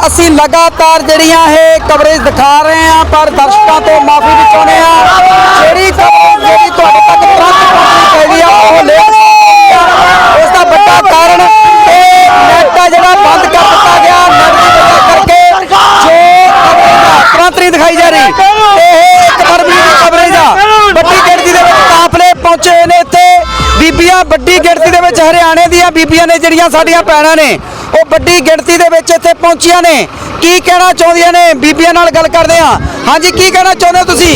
ਅਸੀਂ लगातार ਜਿਹੜੀਆਂ ਇਹ ਕਵਰੇਜ ਦਿਖਾ ਰਹੇ ਹਾਂ ਪਰ ਦਰਸ਼ਕਾਂ ਤੋਂ ਮਾਫੀ ਵੀ ਚਾਹੁੰਦੇ ਹਾਂ ਜਿਹੜੀ ਤੁਹਾਡੇ ਤੱਕ ਤੁਰੰਤ ਪਹੁੰਚਣੀ ਚਾਹੀਦੀ ਆ ਉਹ ਲੇਟ ਇਸ ਦਾ ਵੱਡਾ ਕਾਰਨ ਇਹ ਨੈਟ ਆ ਜਿਹੜਾ ਬੰਦ ਕਰ ਦਿੱਤਾ ਗਿਆ ਨੈਟ ਦੀ ਵਜ੍ਹਾ ਕਰਕੇ ਜੋ ਤੁਰੰਤ ਨਹੀਂ ਦਿਖਾਈ ਜਾ ਰਹੀ ਇਹ ਇੱਕ ਫਰਵਰੀ ਦੀ ਕਵਰੇਜ ਆ ਵੱਡੀ ਗਿਣਤੀ ਦੇ ਵਿੱਚ ਕਾਫਲੇ ਪਹੁੰਚੇ ਨੇ ਇੱਥੇ ਬੀਬੀਆਂ ਵੱਡੀ ਗਿਣਤੀ ਦੇ ਵਿੱਚ ਹਰਿਆਣੇ ਦੀਆਂ ਬੀਬੀਆਂ ਨੇ ਜਿਹੜੀਆਂ ਸਾਡੀਆਂ ਭੈਣਾਂ ਨੇ ਉਹ ਵੱਡੀ ਗਿਣਤੀ ਦੇ ਵਿੱਚ ਇੱਥੇ ਪਹੁੰਚੀਆਂ ਨੇ ਕੀ ਕਹਿਣਾ ਚਾਹੁੰਦੀਆਂ ਨੇ ਬੀਬੀਆਂ ਨਾਲ ਗੱਲ ਕਰਦੇ ਹਾਂ ਹਾਂਜੀ ਕੀ ਕਹਿਣਾ ਚਾਹੁੰਦੇ हो ਤੁਸੀਂ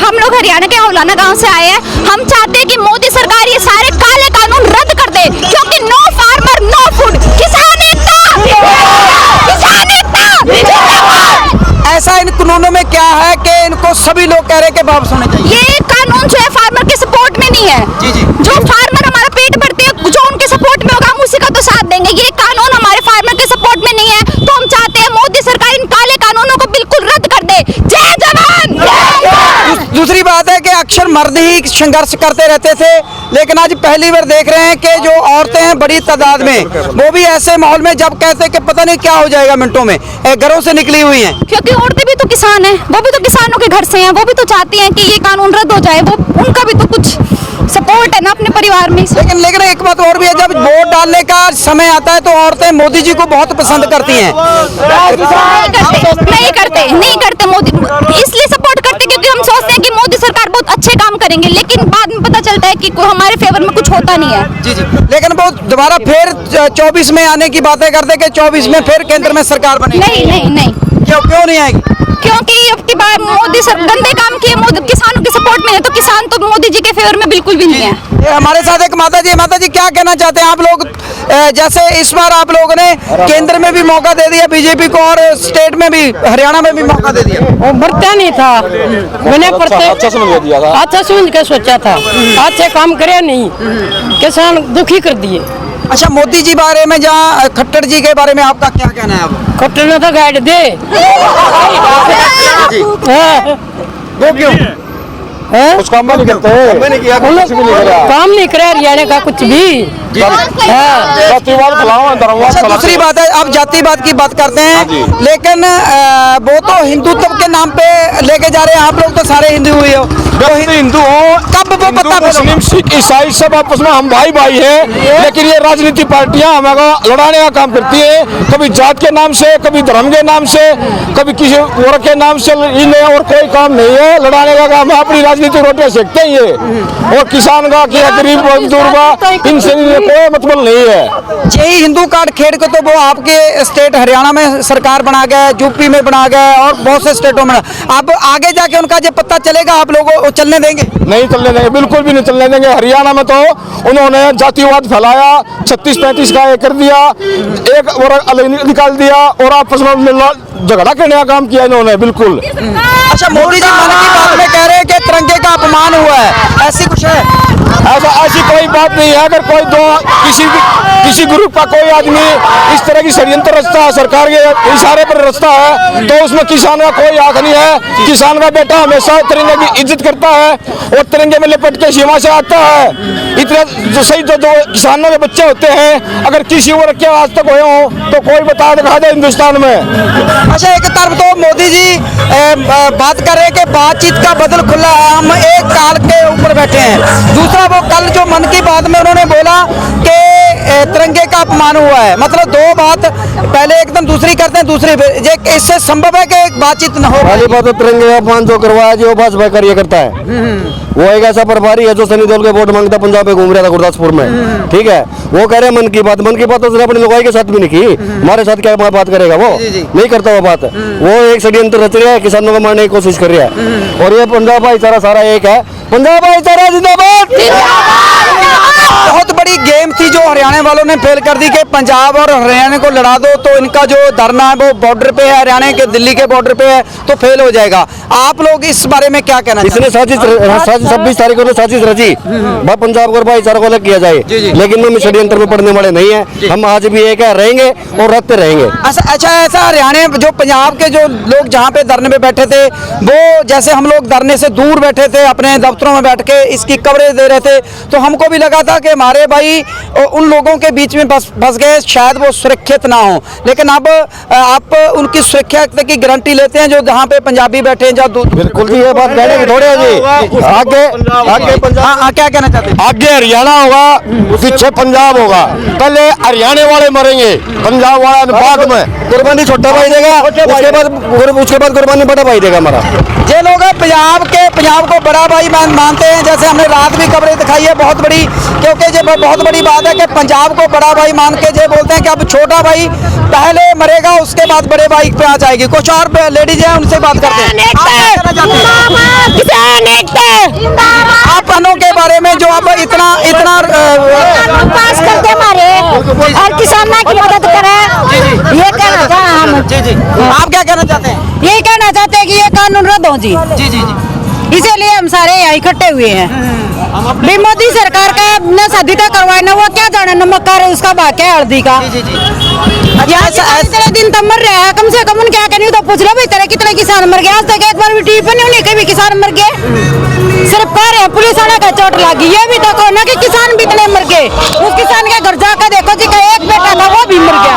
हम लोग हरियाणा के हौलाना गांव से आए हैं हम चाहते हैं कि मोदी सरकार ये सारे काले कानून रद्द कर दे क्योंकि नो फार्मर नो फूड किसान एकता ऐसा इन कानूनों में क्या है कि इनको सभी लोग कह रहे हैं कि वापस होने चाहिए ये कानून जो है फार्मर के सपोर्ट में नहीं है जी जी जो फार्मर हमारा पेट भरते हैं जो उनके सपोर्ट में होगा हम उसी का तो साथ देंगे ये कानून हमारे फार्मर के सपोर्ट में नहीं है तो हम चाहते हैं मोदी सरकार इन काले कानूनों को बिल्कुल रद्द कर दे जय जवान दूसरी बात है कि अक्सर मर्द ही संघर्ष करते रहते थे लेकिन आज पहली बार देख रहे हैं कि जो औरतें हैं बड़ी तादाद में वो भी ऐसे माहौल में जब कहते हैं कि पता नहीं क्या हो जाएगा मिनटों में घरों से निकली हुई हैं क्योंकि औरतें भी तो किसान हैं वो भी तो किसानों के घर से हैं वो भी तो चाहती हैं कि ये कानून रद्द हो जाए वो उनका भी तो कुछ सपोर्ट है ना अपने परिवार में लेकिन एक बात और भी है जब वोट डालने का समय आता है तो औरतें मोदी जी को बहुत पसंद करती हैं नहीं करते मोदी इसलिए सपोर्ट करते क्योंकि हम सोचते हैं कि मोदी सरकार बहुत अच्छे काम करेंगे लेकिन बाद में पता चलता है कि हमारे फेवर में कुछ होता नहीं है जी जी लेकिन वो दोबारा फिर 24 में आने की बातें करते कि 24 में फिर केंद्र में सरकार बनेगी नहीं क्यों नहीं आएगी क्योंकि अब की बार मोदी सर गंदे काम किए किसानों के सपोर्ट में है तो किसान तो मोदी जी के फेवर में बिल्कुल भी नहीं है ये हमारे साथ एक माता जी क्या कहना चाहते हैं आप लोग जैसे इस बार आप लोगों ने केंद्र में भी मौका दे दिया बीजेपी को और स्टेट में भी हरियाणा में भी मौका दे दिया वो भरता नहीं था मैंने अच्छा समझ के सोचा था अच्छे काम करे नहीं किसान दुखी कर दिए अच्छा मोदी जी बारे में जहाँ खट्टर जी के बारे में आपका क्या कहना है अब खट्टर ने तो गाइड दे वो क्यों कुछ काम नहीं करते काम नहीं करे हरियाणा का कुछ भी दूसरी बात है अब जातिवाद की बात करते हैं लेकिन वो तो हिंदुत्व के नाम पे लेके जा रहे हैं आप लोग तो सारे हिंदू हुए हो हिंदू हो कब वो पता मुस्लिम सिख ईसाई सब आपस में हम भाई भाई हैं लेकिन ये राजनीतिक पार्टियां हमें लड़ाने का काम करती है कभी जात के नाम से कभी धर्म के नाम से कभी किसी वर्ग के नाम से इन्हें और कोई काम नहीं है लड़ाने का काम अपनी राजनीतिक रोटियां सेकते ही है और किसान का क्या गरीब मजदूर का इनसे कोई मतलब नहीं है यही हिंदू कार्ड खेड़ के तो वो आपके स्टेट हरियाणा में सरकार बना गया यूपी में बना गया और बहुत से स्टेटों में अब आगे जाके उनका जब पता चलेगा आप लोगों को चलने देंगे नहीं चलने देंगे बिल्कुल भी नहीं चलने देंगे हरियाणा में तो उन्होंने जातिवाद फैलाया 36-35 का कर दिया एक और अलग निकाल दिया और आपस में झगड़ा करने का काम किया इन्होंने बिल्कुल अच्छा मोदी जी मन की बात में कह रहे हैं कि तिरंगे का अपमान हुआ है ऐसी कुछ है ऐसी कोई बात नहीं है अगर कोई किसी ग्रुप का कोई आदमी इस तरह की षड्यंत्र रचता है सरकार के इशारे पर रचता है तो उसमें किसान का कोई आंख नहीं है किसान का बेटा हमेशा तिरंगे की इज्जत करता है और तिरंगे में लपेट के सीमा से आता है इतना जो सही जो किसानों के बच्चे होते हैं अगर किसी वर्ग के आज तक हुए हो तो कोई बता दिखा दे हिंदुस्तान में अच्छा एक तरफ तो मोदी जी बात कर रहे हैं कि बातचीत का बदल खुला है हम एक काल के ऊपर बैठे हैं दूसरा वो कल जो मन की बात में उन्होंने बोला कि तिरंगे का अपमान हुआ है, मतलब दो बात पहले एकदम दूसरी करते हैं, दूसरी ये इससे संभव है कि एक बातचीत न हो? पहली बात तो तिरंगे का अपमान जो करवाया जो भाजपा कार्य करता है, वो एक ऐसा प्रभारी है जो सनी देओल के वोट मांगता पंजाब में घूम रहा था गुरदासपुर में, ठीक है। वो कह रहे हैं मन की बात तो उसने अपने लोगों के साथ भी नहीं की, हमारे साथ क्या बात करेगा, वो नहीं करता वो बात। वो एक षड्यंत्र रच रहा है, किसानों को मारने की कोशिश कर रहा है। और ये पंजाब भाईचारा सारा एक है, पंजाब भाईचारा जिंदाबाद। बहुत बड़ी गेम थी जो हरियाणा वालों ने फेल कर दी कि पंजाब और हरियाणा को लड़ा दो, तो इनका जो धरना है वो बॉर्डर पे है, हरियाणा के दिल्ली के बॉर्डर पे है, तो फेल हो जाएगा। आप लोग इस बारे में क्या कहना चाहते हैं? इसने साजिश 26 तारीख को साजिश रची भाई पंजाब को भाईचारा को अलग किया जाए, लेकिन हम षड्यंत्र में पड़ने वाले नहीं है। हम आज भी एक रहेंगे और रखते रहेंगे। अच्छा ऐसा हरियाणा जो पंजाब के जो लोग जहाँ पे धरने पे बैठे थे, वो जैसे हम लोग धरने से दूर बैठे थे अपने दफ्तरों में बैठ के इसकी कवरेज दे रहे थे, तो हमको भी लगा था कि हमारे भाई उन लोगों के बीच में फंस गए, शायद वो सुरक्षित ना हो। लेकिन अब आप उनकी सुरक्षा की गारंटी लेते हैं जो जहाँ पे पंजाबी बैठे हैं, जहाँ बिल्कुल जी, ये बात कहने की थोड़ी है जी। आगे पंजाब, क्या कहना चाहते हैं? आगे हरियाणा होगा, पीछे पंजाब होगा। पहले हरियाणा वाले मरेंगे, पंजाब वाला बाद में कुर्बानी छोटा भाई देगा, उसके बाद कुर्बानी बड़ा भाई देगा हमारा। ये लोग पंजाब को बड़ा भाई मानते हैं, जैसे हमने रात भी खबरें दिखाई है बहुत बड़ी, क्योंकि ये बहुत बड़ी बात है कि पंजाब को बड़ा भाई मान के ये बोलते हैं कि अब छोटा भाई पहले मरेगा, उसके बाद बड़े भाई पे आ जाएगी। कुछ और लेडीज हैं, उनसे बात करते हैं। आप अनों के बारे में जो अब इतना पास करते हमारे और किसानों की मदद करें, ये कहना चाहते हैं हम। आप क्या कहना चाहते हैं? यही कहना चाहते हैं कि ये कानून रद्द हो जी, इसीलिए हम सारे यहाँ इकट्ठे हुए हैं। भी मोदी सरकार का न शादी तक करवाना, वो क्या जाने नमक का उसका बाकी है हल्दी का। इतने दिन तक मर रहा है, कम से कम उन क्या करनी तो पूछ लो भाई, तेरे कितने किसान मर गए? आज तक एक बार भी टीवी पर नहीं उन्हें कभी किसान मर गए। सिर्फ कह रहे हैं पुलिस वाले का चोट लगी, ये भी तक ना कि किसान भी इतने मर गए। उस किसान के घर जाकर देखो जी का एक बेटा था वो भी मर गया,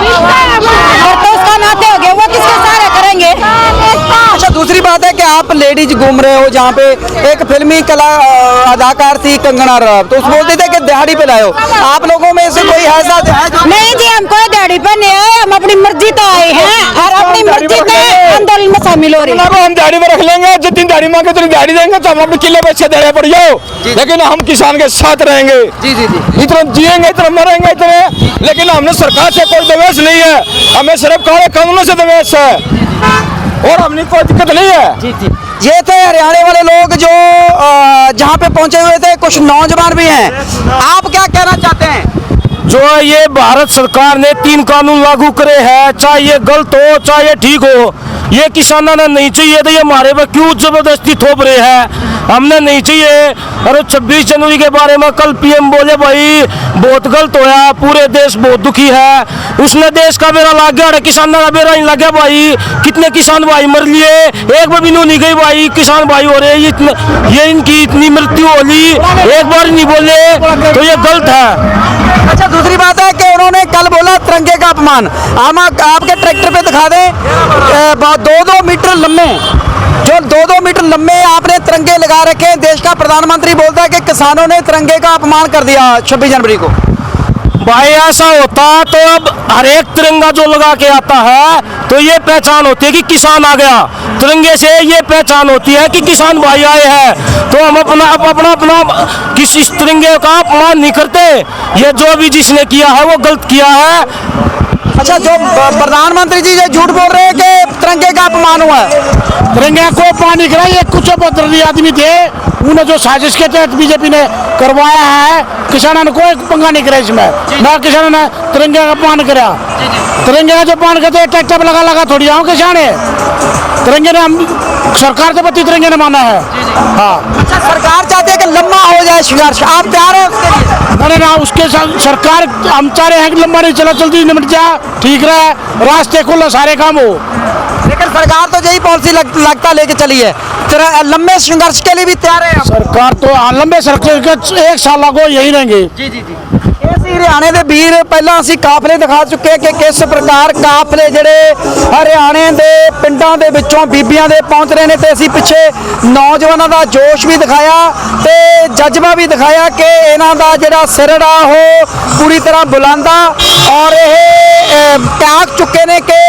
और तो उसका नाते हो गया, वो किसके सहारे करेंगे? अच्छा दूसरी बात है कि आप लेडीज घूम रहे हो जहाँ पे एक फिल्मी कला अदाकार थी कंगना रनौत, तो उस बोलते थे कि दिहाड़ी पे लाए हो। आप लोगों में से कोई ऐसा नहीं जी, हम कोई दिहाड़ी पर नहीं आए, हम अपनी मर्जी तो आए हैं और अपनी मर्जी के आंदोलन में शामिल हो रहे हैं। हम दिहाड़ी में रख लेंगे, जितनी दिहाड़ी मांगे उतनी दिहाड़ी देंगे, तो हम अपने किले पे दिहाड़ी पड़ जाओ, लेकिन हम किसान के साथ रहेंगे। इतना जिएंगे, इतना मरेंगे, इतने। लेकिन हमने सरकार से कोई दवेश नहीं है, हमें सिर्फ काले कानूनों से दवेश है, और हमने कोई दिक्कत नहीं है। ये थे हरियाणा वाले लोग जो जहाँ पे पहुंचे हुए थे, कुछ नौजवान भी हैं। आप क्या कहना चाहते हैं? जो ये भारत सरकार ने 3 कानून लागू करे हैं, चाहे ये गलत हो चाहे ये ठीक हो, ये किसानों ने नहीं चाहिए, तो ये हमारे पर क्यों जबरदस्ती थोप रहे हैं? हमने नहीं चाहिए। और 26 जनवरी के बारे में कल पीएम बोले भाई बहुत गलत होया, पूरे देश बहुत दुखी है। उसने देश का बेड़ा लाग गया, किसानों का बेड़ा नहीं लग गया भाई। कितने किसान भाई मर लिए, एक बार भी नहीं गई भाई, किसान भाई हो रहे ये इनकी इतनी मृत्यु हो ली, एक बार नहीं बोले, तो ये गलत है। अच्छा दूसरी बात है कि उन्होंने कल बोला तिरंगे का अपमान। हम आपके ट्रैक्टर पे दिखा दें 2-2 मीटर लंबे, जो 2-2 मीटर लंबे आपने तिरंगे लगा रखे हैं। देश का प्रधानमंत्री बोलता है कि किसानों ने तिरंगे का अपमान कर दिया 26 जनवरी को। भाई ऐसा होता तो अब हर एक तिरंगा जो लगा के आता है तो ये पहचान होती है कि किसान आ गया। तिरंगे से ये पहचान होती है कि किसान भाई आए हैं। तो हम अपना किसी तिरंगे का अपमान नहीं करते। ये जो भी जिसने किया है वो गलत किया है। अच्छा जो प्रधानमंत्री जी ये झूठ बोल रहे हैं कि तिरंगे का अपमान हुआ है। तिरंगे को पानी करा, ये कुछ बदली आदमी थे, उन्हें जो साजिश के तहत बीजेपी ने करवाया है, किसानों ने कोई पंगा नहीं करा इसमें, ना किसानों ने तिरंगे का अपमान करा। तिरंगे का जो अपमान करते ट्रैक्टर लगा थोड़ी आओ किसान है, तिरंगे ने हम सरकार से बत्ती तिरंगे ने माना है। हाँ अच्छा सरकार चाहती है कि लंबा हो जाए संघर्ष, आप तैयार हो उसके लिए? ना उसके सरकार हम चाह रहे हैं कि लंबा नहीं चला, जल्दी निपट जा, ठीक रहे, रास्ते खुले, सारे काम हो। लेकिन सरकार तो यही पॉलिसी लगता लेके चली है, लंबे संघर्ष के लिए भी तैयार है सरकार तो लंबे संघर्ष 1 साल लगो यही रहेंगे। जी ऐसी ਹਰਿਆਣੇ ਦੇ ਵੀਰ ਪਹਿਲਾਂ ਅਸੀਂ ਕਾਫਲੇ ਦਿਖਾ ਚੁੱਕੇ ਕਿ ਕਿਸ ਪ੍ਰਕਾਰ ਕਾਫਲੇ ਜਿਹੜੇ ਹਰਿਆਣੇ ਦੇ ਪਿੰਡਾਂ ਦੇ ਵਿੱਚੋਂ ਬੀਬੀਆਂ ਦੇ ਪਹੁੰਚ ਰਹੇ ਨੇ ਤੇ ਅਸੀਂ ਪਿੱਛੇ ਨੌਜਵਾਨਾਂ ਦਾ ਜੋਸ਼ ਵੀ ਦਿਖਾਇਆ ਤੇ ਜਜ਼ਬਾ ਵੀ ਦਿਖਾਇਆ ਕਿ ਇਹਨਾਂ ਦਾ ਜਿਹੜਾ ਸਿਰੜ ਆ ਉਹ ਪੂਰੀ ਤਰ੍ਹਾਂ ਬੁਲੰਦਾ ਔਰ ਇਹ ਤਿਆਗ ਚੁੱਕੇ ਨੇ ਕਿ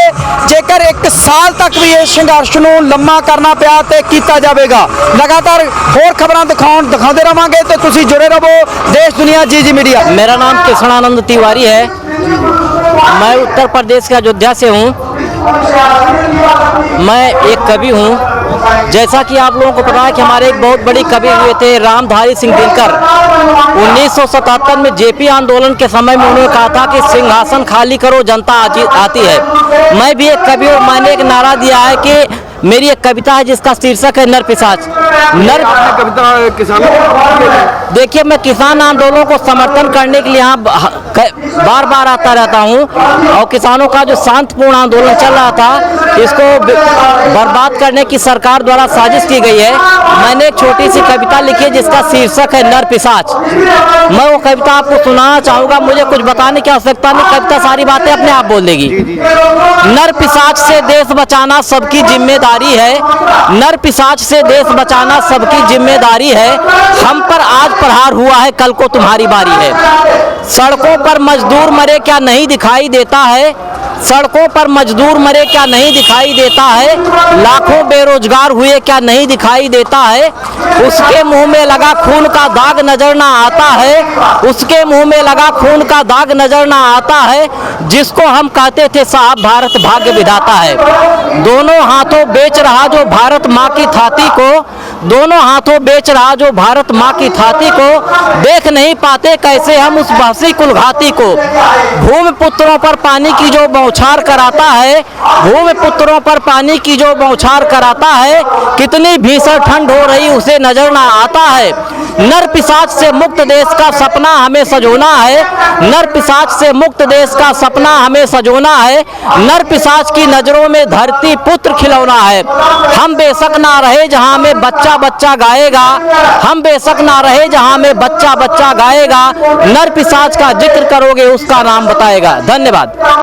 ਜੇਕਰ 1 ਸਾਲ ਤੱਕ ਵੀ ਇਸ ਸੰਘਰਸ਼ ਨੂੰ ਲੰਮਾ ਕਰਨਾ ਪਿਆ ਤੇ ਕੀਤਾ ਜਾਵੇਗਾ। ਲਗਾਤਾਰ ਹੋਰ ਖਬਰਾਂ ਦਿਖਾਉਂਦੇ ਰਵਾਂਗੇ ਤੇ ਤੁਸੀਂ ਜੁੜੇ ਰਹੋ देश दुनिया जी मीडिया। मेरा नाम कृष्णानंद तिवारी है। मैं उत्तर प्रदेश के अयोध्या से हूँ। मैं एक कवि हूँ। जैसा कि आप लोगों को पता है कि हमारे एक बहुत बड़ी कवि हुए थे रामधारी सिंह दिनकर। 1977 में जेपी आंदोलन के समय में उन्होंने कहा था कि सिंहासन खाली करो जनता आती है। मैं भी एक कवि हूँ। मैंने एक नारा दिया है कि मेरी एक कविता है जिसका शीर्षक है नर पिशाच। नर कविता किसान देखिए, मैं किसान आंदोलन को समर्थन करने के लिए यहाँ बार बार आता रहता हूँ और किसानों का जो शांतिपूर्ण आंदोलन चल रहा था इसको बर्बाद करने की सरकार द्वारा साजिश की गई है। मैंने एक छोटी सी कविता लिखी है जिसका शीर्षक है नर पिशाच। मैं वो कविता आपको सुनाना चाहूँगा। मुझे कुछ बताने की आवश्यकता नहीं, कविता सारी बातें अपने आप बोल देगी। नर पिशाच से देश बचाना सबकी जिम्मेदारी है। नर पिशाच से देश बचाना सबकी जिम्मेदारी है। हम पर आज प्रहार हुआ है, कल को तुम्हारी बारी है। सड़कों पर मजदूर मरे क्या नहीं दिखाई देता है। सड़कों पर मजदूर मरे क्या नहीं दिखाई देता है। लाखों बेरोजगार हुए क्या नहीं दिखाई देता है। उसके मुंह में लगा खून का दाग नजर ना आता है। उसके मुंह में लगा खून का दाग नजर ना आता है। जिसको हम कहते थे साहब भारत भाग्य विधाता है। दोनों हाथों बेच रहा जो भारत माँ की छाती को, दोनों हाथों बेच रहा जो भारत माँ की छाती को, देख नहीं पाते कैसे हम उस बहसी कुलघाती को। भूमि पुत्रों पर पानी की जो बौछार कराता है, भूमि पुत्रों पर पानी की जो बौछार कराता है, कितनी भीषण ठंड हो रही उसे नजर ना आता है। नर पिशाच से मुक्त देश का सपना हमें सजोना है। नर पिशाच से मुक्त देश का सपना हमें सजोना है। नर पिशाच की नजरों में धरती पुत्र खिलौना है। हम बेशक ना रहे जहां में बच्चा बच्चा गाएगा, हम बेशक ना रहे जहां में बच्चा बच्चा गाएगा। नर पिशाच का जिक्र करोगे उसका नाम बताएगा। धन्यवाद।